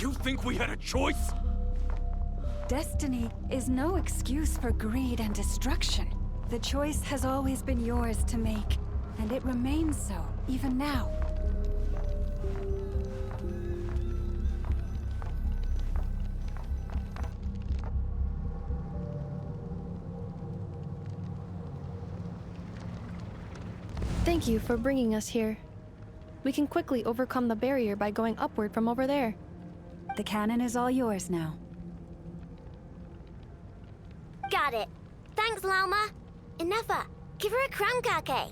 You think we had a choice? Destiny is no excuse for greed and destruction. The choice has always been yours to make, and it remains so, even now. Thank you for bringing us here. We can quickly overcome the barrier by going upward from over there. The cannon is all yours now. Got it. Thanks, Lauma. Inefa, give her a crown kake.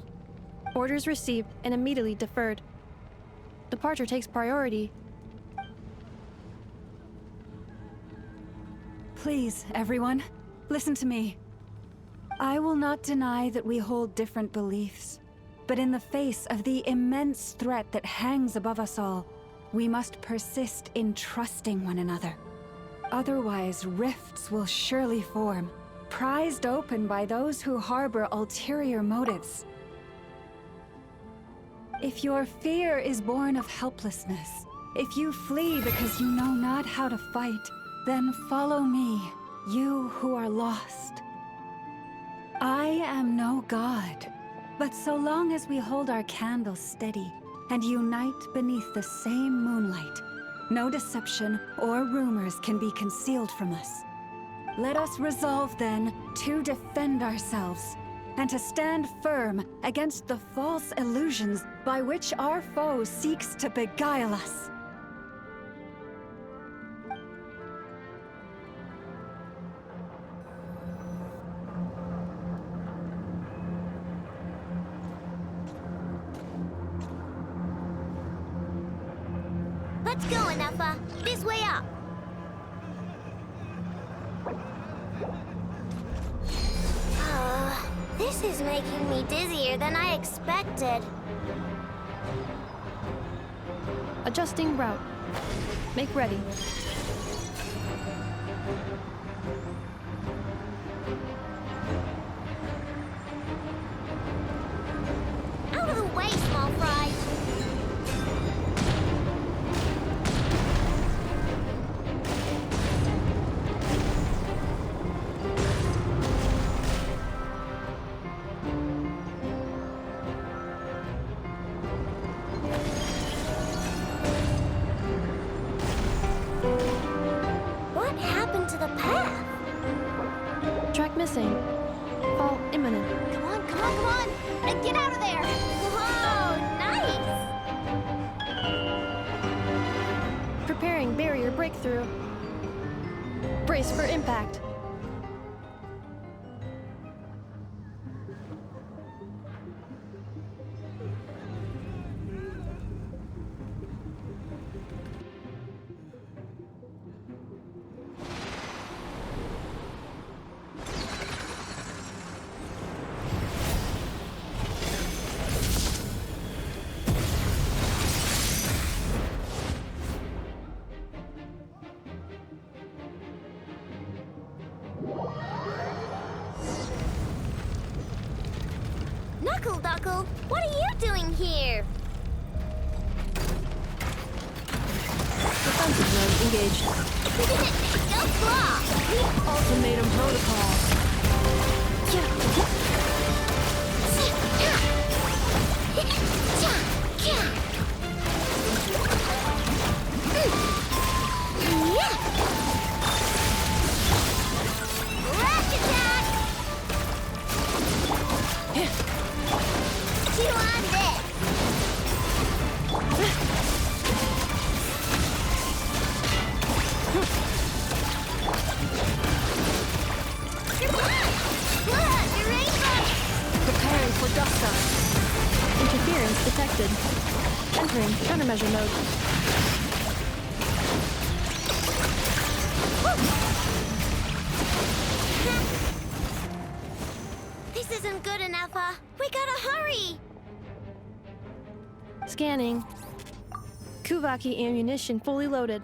Orders received and immediately deferred. Departure takes priority. Please, everyone, listen to me. I will not deny that we hold different beliefs. But in the face of the immense threat that hangs above us all, we must persist in trusting one another. Otherwise, rifts will surely form, prized open by those who harbor ulterior motives. If your fear is born of helplessness, if you flee because you know not how to fight, then follow me, you who are lost. I am no god. But so long as we hold our candles steady and unite beneath the same moonlight, no deception or rumors can be concealed from us. Let us resolve then to defend ourselves and to stand firm against the false illusions by which our foe seeks to beguile us. Let's go, Inefa. This way up. This is making me dizzier than I expected. Adjusting route. Make ready. Out of the way, small fry. What happened to the path? Track missing. Fall imminent. Come on, come on, come on! And get out of there! Whoa, nice! Preparing barrier breakthrough. Brace for impact. Knuckle Duckle, what are you doing here? Defensive mode engaged. Go claw! Ultimatum protocol. Rash attack! Chew on this! Your blood! Blood! Your rainbow! Preparing for dust up. Interference detected. Entering countermeasure mode. This isn't good enough, we gotta hurry! Scanning. Kuvaki ammunition fully loaded.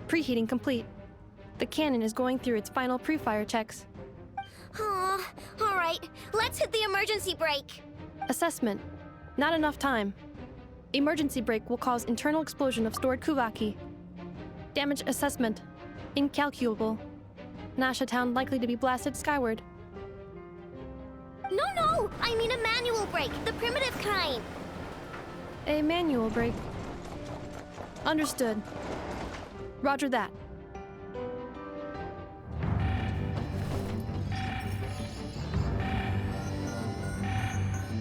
Preheating complete. The cannon is going through its final pre-fire checks. Aw, alright, let's hit the emergency brake! Assessment. Not enough time. Emergency brake will cause internal explosion of stored Kuvaki. Damage assessment. Incalculable. Nasha Town likely to be blasted skyward. No! I mean a manual break, the primitive kind. A manual break. Understood. Roger that.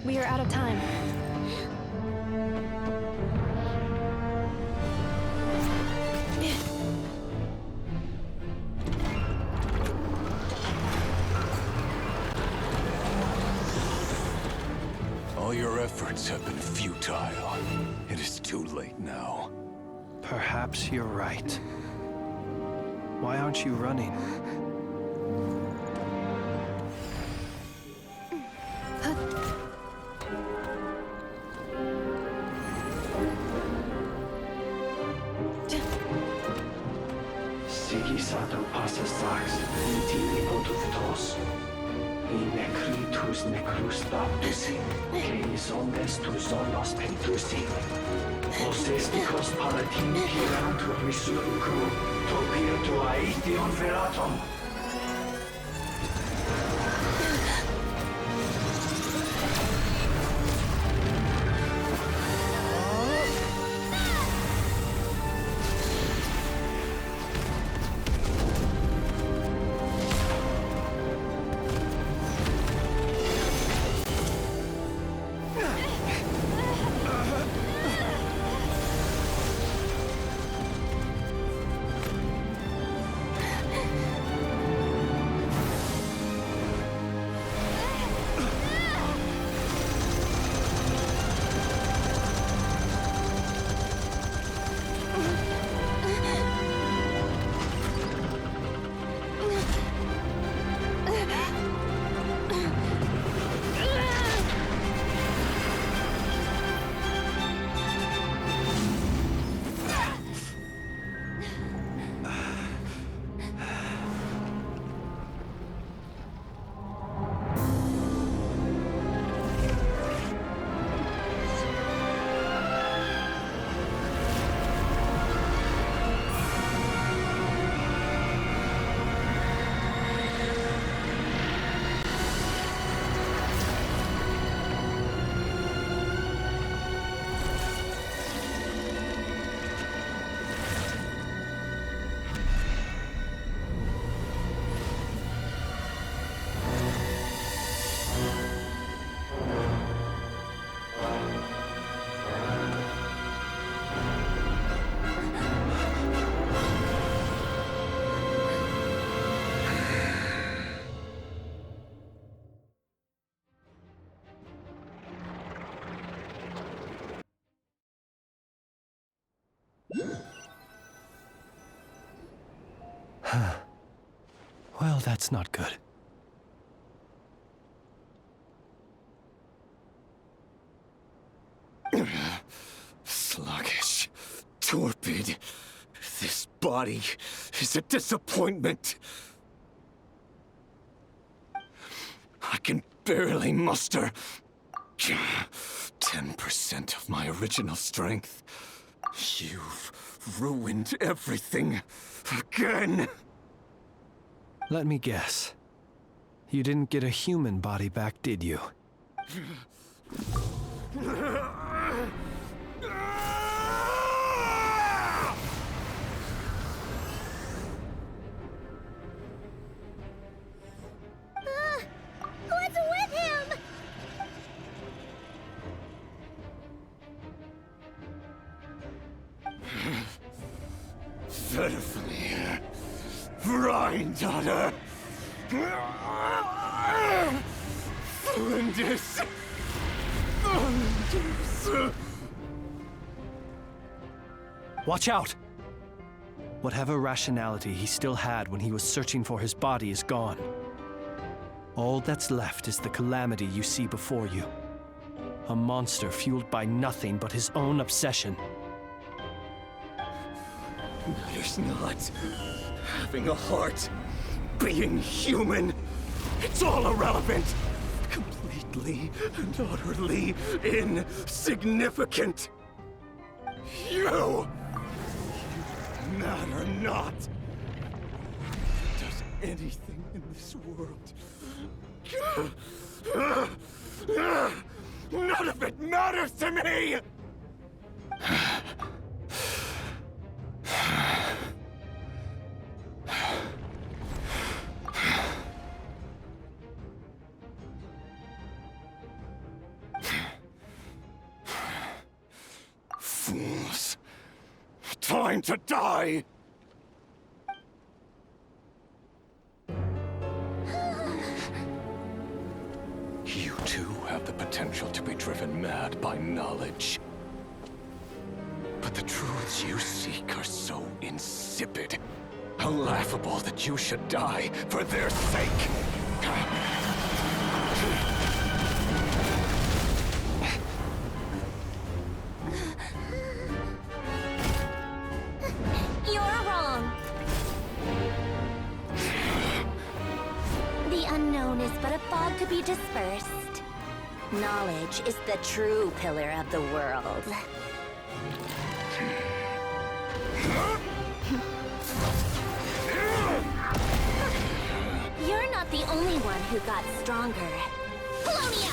We are out of time. All your efforts have been futile. It is too late now. Perhaps you're right. Why aren't you running? Sigisato passa sax, intimi potus in necritus necrus baptusi, que omnes tu zonos pentusi. Osesticos palatin pirantur resurcu, topir aethion veratum. Well, that's not good. Sluggish. Torpid. This body is a disappointment. I can barely muster 10% of my original strength. You've ruined everything again. Let me guess. You didn't get a human body back, did you? What's with him? Verfnir. Rhine-daughter. Flinders. Watch out! Whatever rationality he still had when he was searching for his body is gone. All that's left is the calamity you see before you. A monster fueled by nothing but his own obsession. Matters not. Having a heart. Being human. It's all irrelevant. Completely and utterly insignificant. You mad or not, does anything in this world, none of it matters to me! Fools. Time to die! You too have the potential to be driven mad by knowledge. But the truths you seek are so insipid, laughable that you should die for their sake. You're wrong. The unknown is but a fog to be dispersed. Knowledge is the true pillar of the world. You're not the only one who got stronger. Polonia!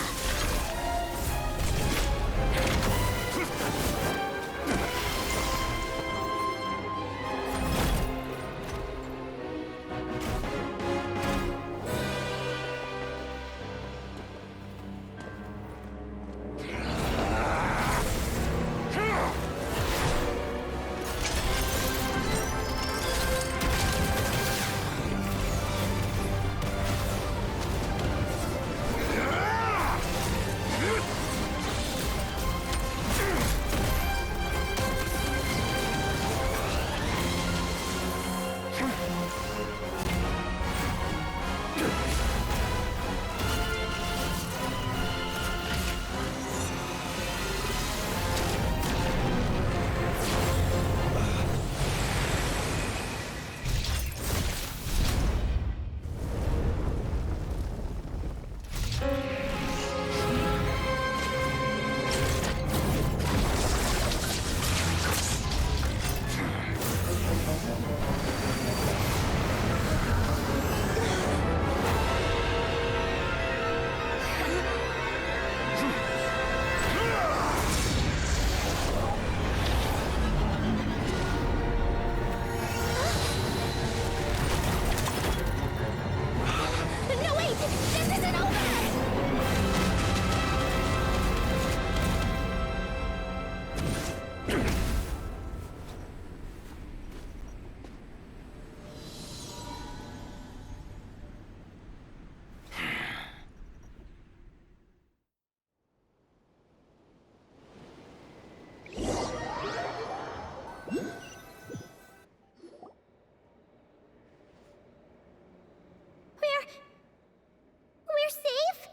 We're safe?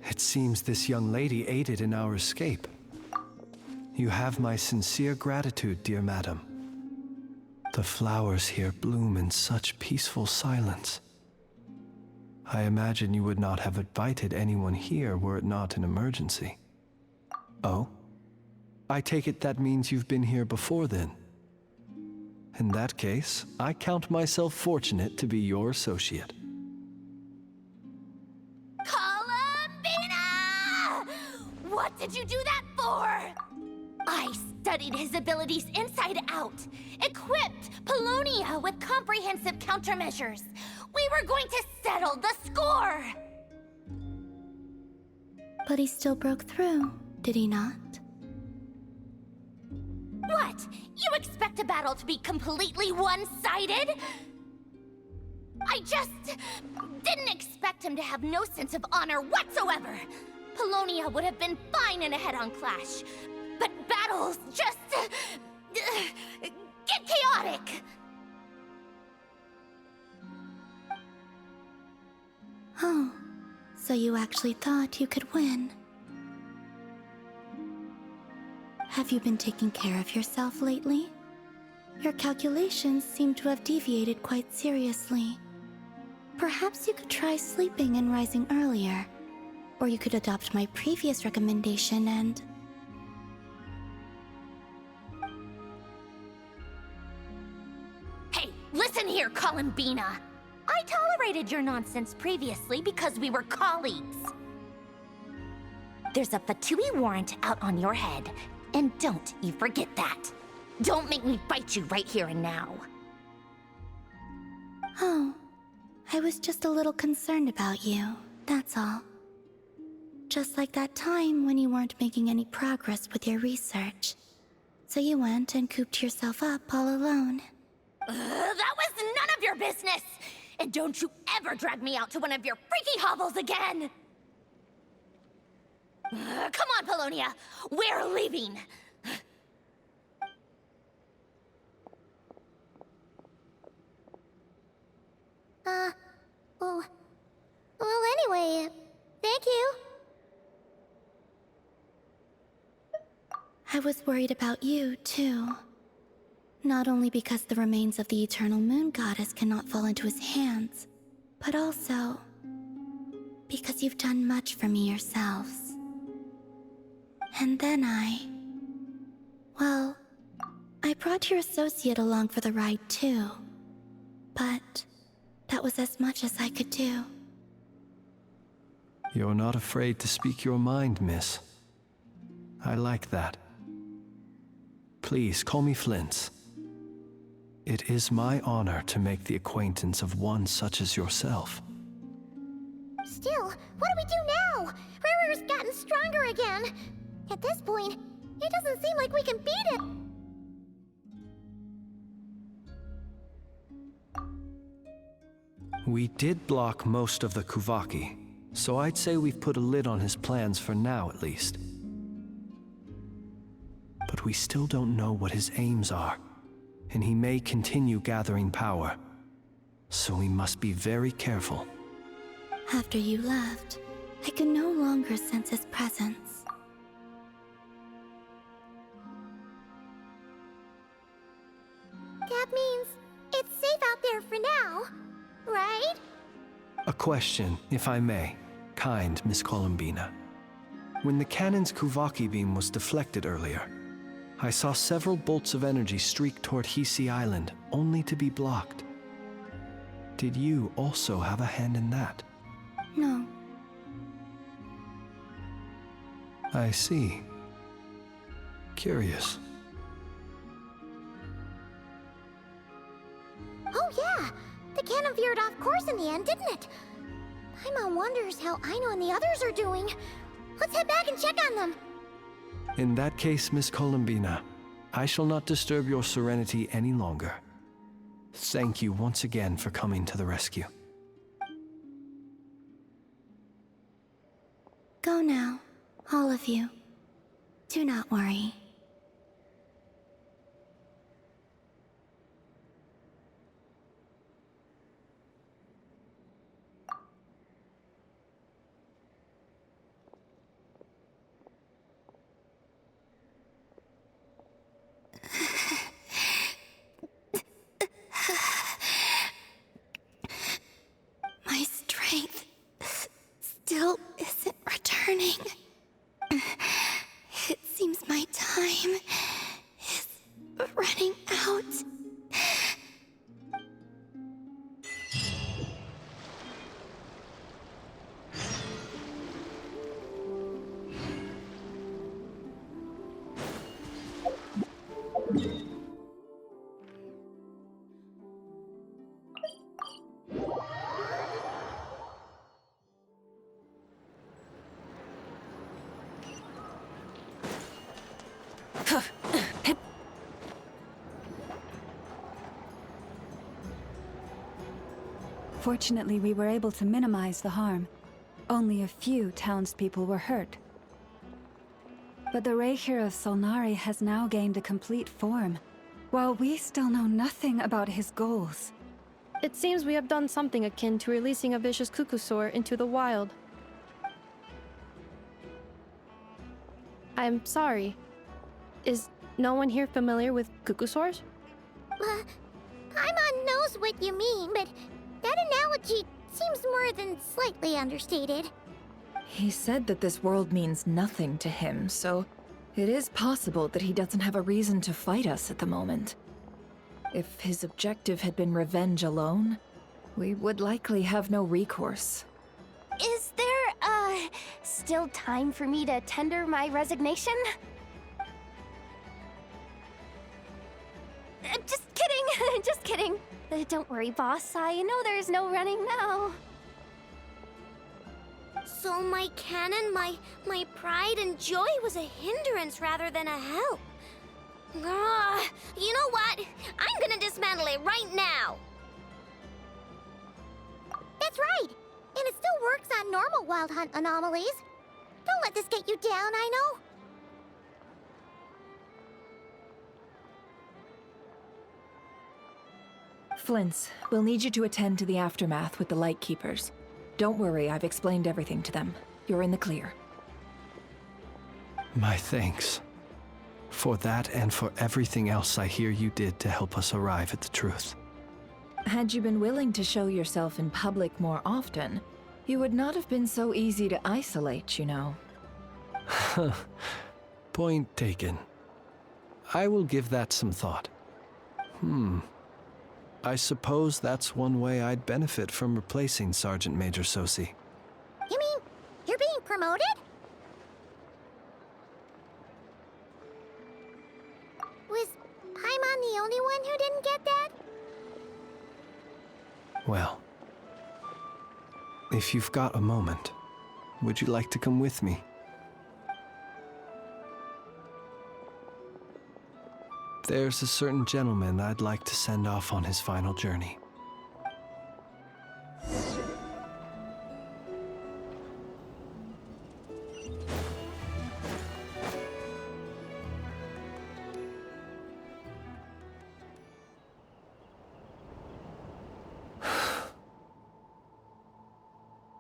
It seems this young lady aided in our escape. You have my sincere gratitude, dear madam. The flowers here bloom in such peaceful silence. I imagine you would not have invited anyone here were it not an emergency. Oh? I take it that means you've been here before then. In that case, I count myself fortunate to be your associate. Columbina! What did you do that for? I studied his abilities inside out, equipped Polonia with comprehensive countermeasures. We were going to settle the score! But he still broke through, did he not? What? You expect a battle to be completely one-sided? I just didn't expect him to have no sense of honor whatsoever. Polonia would have been fine in a head-on clash, but battles just get chaotic. Oh, so you actually thought you could win. Have you been taking care of yourself lately? Your calculations seem to have deviated quite seriously. Perhaps you could try sleeping and rising earlier. Or you could adopt my previous recommendation and... Columbina. I tolerated your nonsense previously because we were colleagues. There's a Fatui warrant out on your head, and don't you forget that. Don't make me fight you right here and now. Oh, I was just a little concerned about you, that's all. Just like that time when you weren't making any progress with your research. So you went and cooped yourself up all alone. That was none of your business! And don't you ever drag me out to one of your freaky hovels again! Come on, Polonia! We're leaving! Well, anyway, thank you. I was worried about you, too. Not only because the remains of the Eternal Moon Goddess cannot fall into his hands, but also because you've done much for me yourselves. And then well, I brought your associate along for the ride, too. But that was as much as I could do. You're not afraid to speak your mind, miss. I like that. Please, call me Flint. It is my honor to make the acquaintance of one such as yourself. Still, what do we do now? Rurer's gotten stronger again. At this point, it doesn't seem like we can beat it. We did block most of the Kuvaki, so I'd say we've put a lid on his plans for now at least. But we still don't know what his aims are, and he may continue gathering power. So we must be very careful. After you left, I could no longer sense his presence. That means it's safe out there for now, right? A question, if I may, kind Miss Columbina. When the cannon's Kuvaki beam was deflected earlier, I saw several bolts of energy streak toward Hisi Island, only to be blocked. Did you also have a hand in that? No. I see. Curious. Oh yeah, the cannon veered off course in the end, didn't it? Paimon wonders how Aino and the others are doing. Let's head back and check on them. In that case, Miss Columbina, I shall not disturb your serenity any longer. Thank you once again for coming to the rescue. Go now, all of you. Do not worry. My strength still isn't returning. It seems my time is running out. Fortunately, we were able to minimize the harm. Only a few townspeople were hurt. But the Reikir of Solnari has now gained a complete form, while we still know nothing about his goals. It seems we have done something akin to releasing a vicious Kukusaur into the wild. I'm sorry. Is no one here familiar with Kukusaurs? Paimon knows what you mean, but that analogy seems more than slightly understated. He said that this world means nothing to him, so it is possible that he doesn't have a reason to fight us at the moment. If his objective had been revenge alone, we would likely have no recourse. Is there, still time for me to tender my resignation? Just kidding, just kidding. Don't worry, boss. I know there's no running now. So my canon, my pride and joy was a hindrance rather than a help. You know what? I'm gonna dismantle it right now. That's right. And it still works on normal Wild Hunt anomalies. Don't let this get you down, I know. Flint's, we'll need you to attend to the aftermath with the Lightkeepers. Don't worry, I've explained everything to them. You're in the clear. My thanks. For that and for everything else I hear you did to help us arrive at the truth. Had you been willing to show yourself in public more often, you would not have been so easy to isolate, you know. Point taken. I will give that some thought. I suppose that's one way I'd benefit from replacing Sergeant Major Sosi. You mean you're being promoted? Was Paimon the only one who didn't get that? Well, if you've got a moment, would you like to come with me? There's a certain gentleman I'd like to send off on his final journey.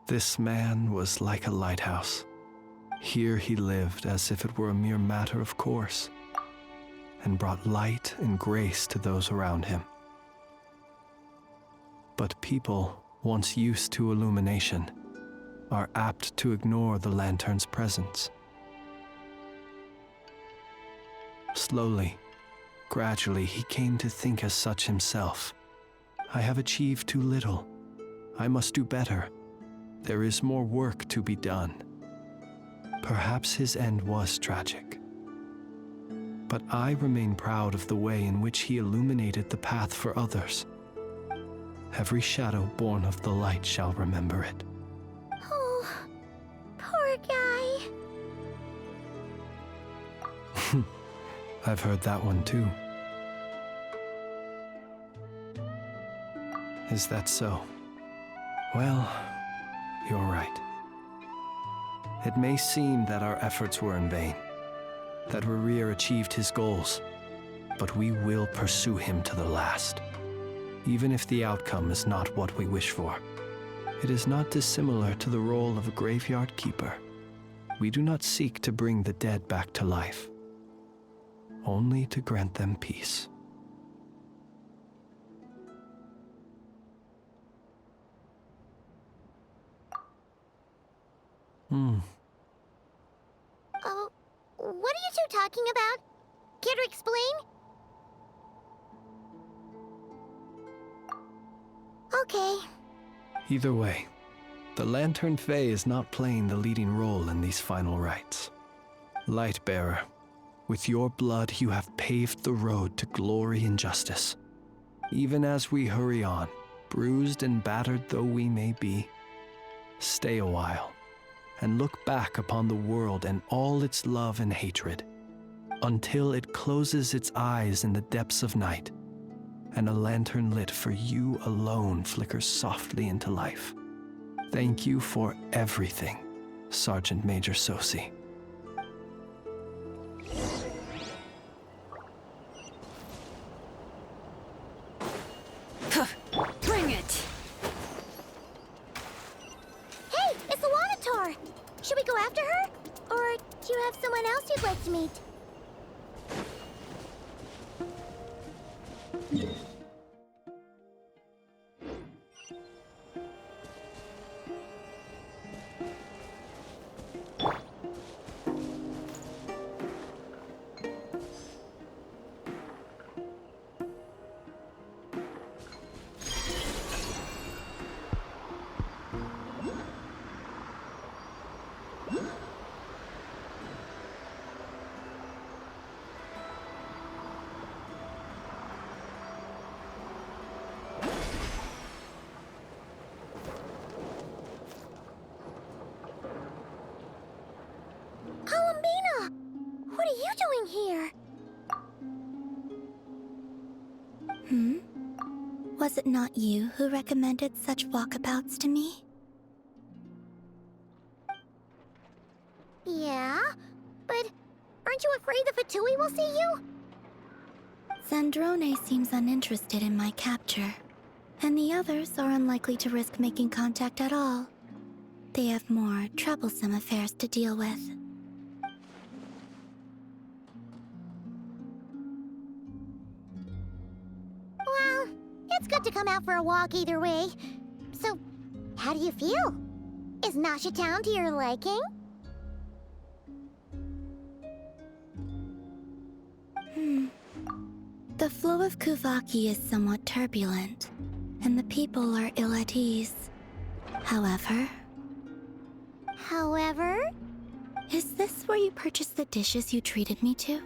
This man was like a lighthouse. Here he lived as if it were a mere matter of course, and brought light and grace to those around him. But people, once used to illumination, are apt to ignore the lantern's presence. Slowly, gradually, he came to think as such himself. I have achieved too little. I must do better. There is more work to be done. Perhaps his end was tragic. But I remain proud of the way in which he illuminated the path for others. Every shadow born of the light shall remember it. Oh, poor guy. I've heard that one too. Is that so? Well, you're right. It may seem that our efforts were in vain, that Rerir achieved his goals, but we will pursue him to the last, even if the outcome is not what we wish for. It is not dissimilar to the role of a graveyard keeper. We do not seek to bring the dead back to life, only to grant them peace. Oh, what are you two talking about? Care to explain? Okay. Either way, the Lantern Fae is not playing the leading role in these final rites. Lightbearer, with your blood you have paved the road to glory and justice. Even as we hurry on, bruised and battered though we may be, stay a while and look back upon the world and all its love and hatred, until it closes its eyes in the depths of night, and a lantern lit for you alone flickers softly into life. Thank you for everything, Sergeant Major Sosi. Bring it! Hey, it's the Wanator! Should we go after her? Or do you have someone else you'd like to meet? Columbina! What are you doing here? Was it not you who recommended such walkabouts to me? Yeah, but aren't you afraid the Fatui will see you? Zandrone seems uninterested in my capture, and the others are unlikely to risk making contact at all. They have more troublesome affairs to deal with. Well, it's good to come out for a walk either way. So, how do you feel? Is Nasha Town to your liking? The flow of Kuvaki is somewhat turbulent, and the people are ill at ease. However... Is this where you purchased the dishes you treated me to?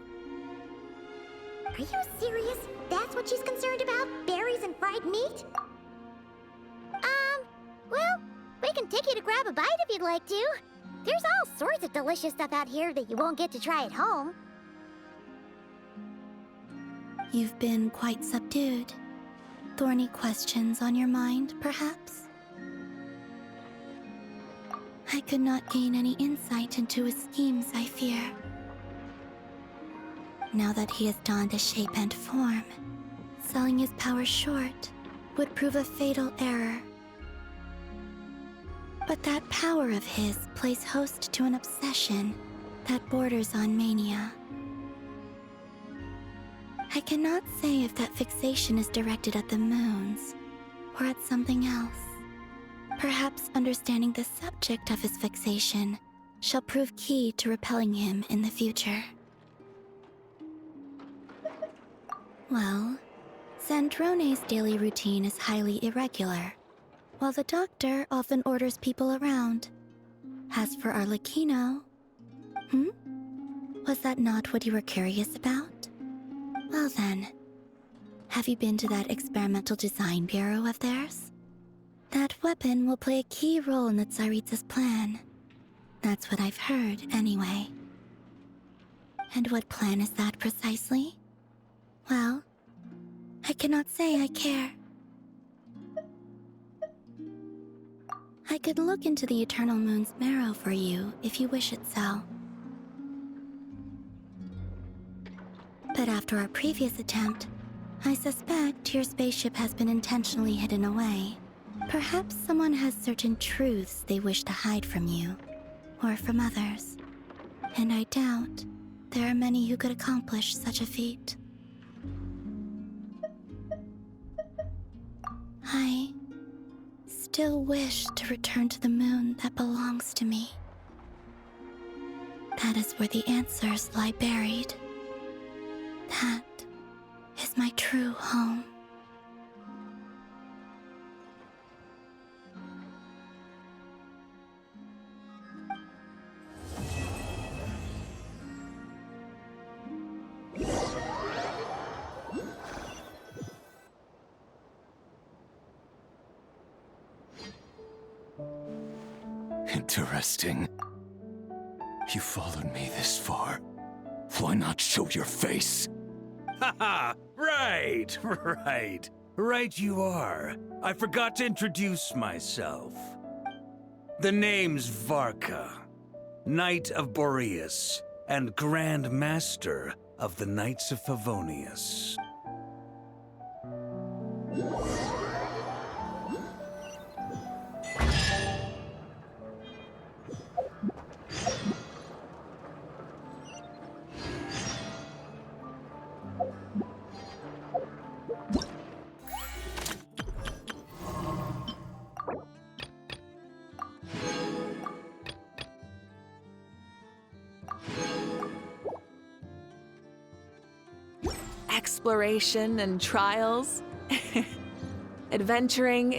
Are you serious? That's what she's concerned about? Berries and fried meat? Well, we can take you to grab a bite if you'd like to. There's all sorts of delicious stuff out here that you won't get to try at home. You've been quite subdued. Thorny questions on your mind, perhaps? I could not gain any insight into his schemes, I fear. Now that he has donned a shape and form, selling his power short would prove a fatal error. But that power of his plays host to an obsession that borders on mania. I cannot say if that fixation is directed at the moons or at something else. Perhaps understanding the subject of his fixation shall prove key to repelling him in the future. Well, Zandrone's daily routine is highly irregular, while the doctor often orders people around. As for Arlecchino... Was that not what you were curious about? Well then, have you been to that experimental design bureau of theirs? That weapon will play a key role in the Tsaritsa's plan. That's what I've heard, anyway. And what plan is that precisely? Well, I cannot say I care. I could look into the Eternal Moon's marrow for you if you wish it so. But after our previous attempt, I suspect your spaceship has been intentionally hidden away. Perhaps someone has certain truths they wish to hide from you, or from others. And I doubt there are many who could accomplish such a feat. I still wish to return to the moon that belongs to me. That is where the answers lie buried. That is my true home. Interesting. You followed me this far. Why not show your face? Haha! Right, right. Right you are. I forgot to introduce myself. The name's Varka, Knight of Boreas, and Grand Master of the Knights of Favonius. Exploration and trials. Adventuring